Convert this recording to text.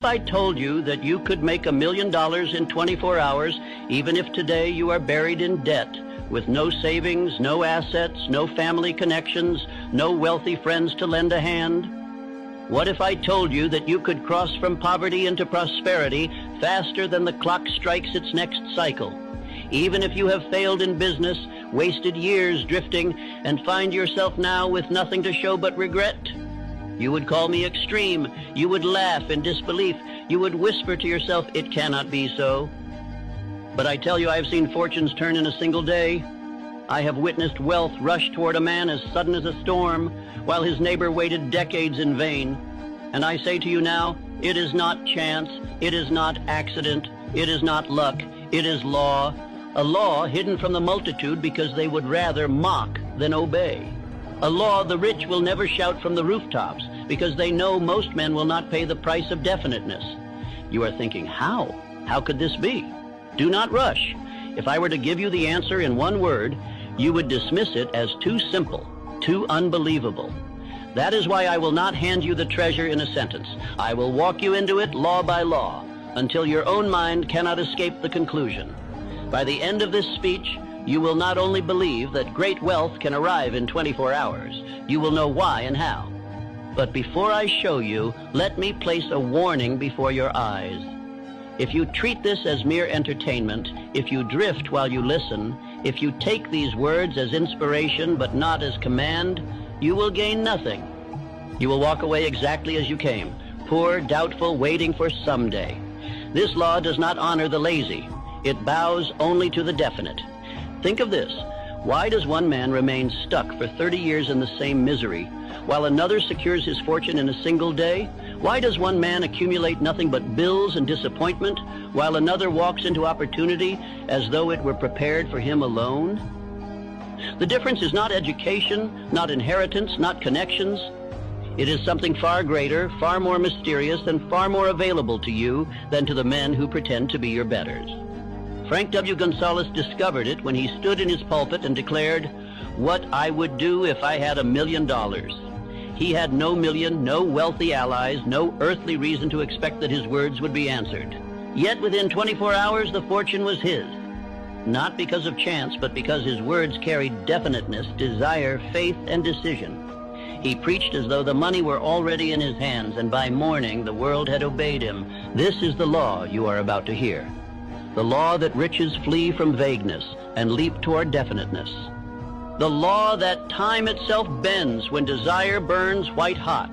If I told you that you could make $1 million in 24 hours, even if today you are buried in debt, with no savings, no assets, no family connections, no wealthy friends to lend a hand? What if I told you that you could cross from poverty into prosperity faster than the clock strikes its next cycle? Even if you have failed in business, wasted years drifting, and find yourself now with nothing to show but regret? You would call me extreme. You would laugh in disbelief. You would whisper to yourself, "It cannot be so." But I tell you, I have seen fortunes turn in a single day. I have witnessed wealth rush toward a man as sudden as a storm, while his neighbor waited decades in vain. And I say to you now, it is not chance, it is not accident, it is not luck, it is law. A law hidden from the multitude because they would rather mock than obey. A law the rich will never shout from the rooftops because they know most men will not pay the price of definiteness. You are thinking, how? How could this be? Do not rush. If I were to give you the answer in one word, you would dismiss it as too simple, too unbelievable. That is why I will not hand you the treasure in a sentence. I will walk you into it law by law until your own mind cannot escape the conclusion. By the end of this speech, you will not only believe that great wealth can arrive in 24 hours, you will know why and how. But before I show you, let me place a warning before your eyes. If you treat this as mere entertainment, if you drift while you listen, if you take these words as inspiration but not as command, you will gain nothing. You will walk away exactly as you came, poor, doubtful, waiting for someday. This law does not honor the lazy. It bows only to the definite. Think of this. Why does one man remain stuck for 30 years in the same misery, while another secures his fortune in a single day? Why does one man accumulate nothing but bills and disappointment, while another walks into opportunity as though it were prepared for him alone? The difference is not education, not inheritance, not connections. It is something far greater, far more mysterious, and far more available to you than to the men who pretend to be your betters. Frank W. Gonzalez discovered it when he stood in his pulpit and declared, "What I would do if I had $1 million." He had no million, no wealthy allies, no earthly reason to expect that his words would be answered. Yet within 24 hours, the fortune was his. Not because of chance, but because his words carried definiteness, desire, faith, and decision. He preached as though the money were already in his hands, and by morning the world had obeyed him. This is the law you are about to hear. The law that riches flee from vagueness and leap toward definiteness. The law that time itself bends when desire burns white hot.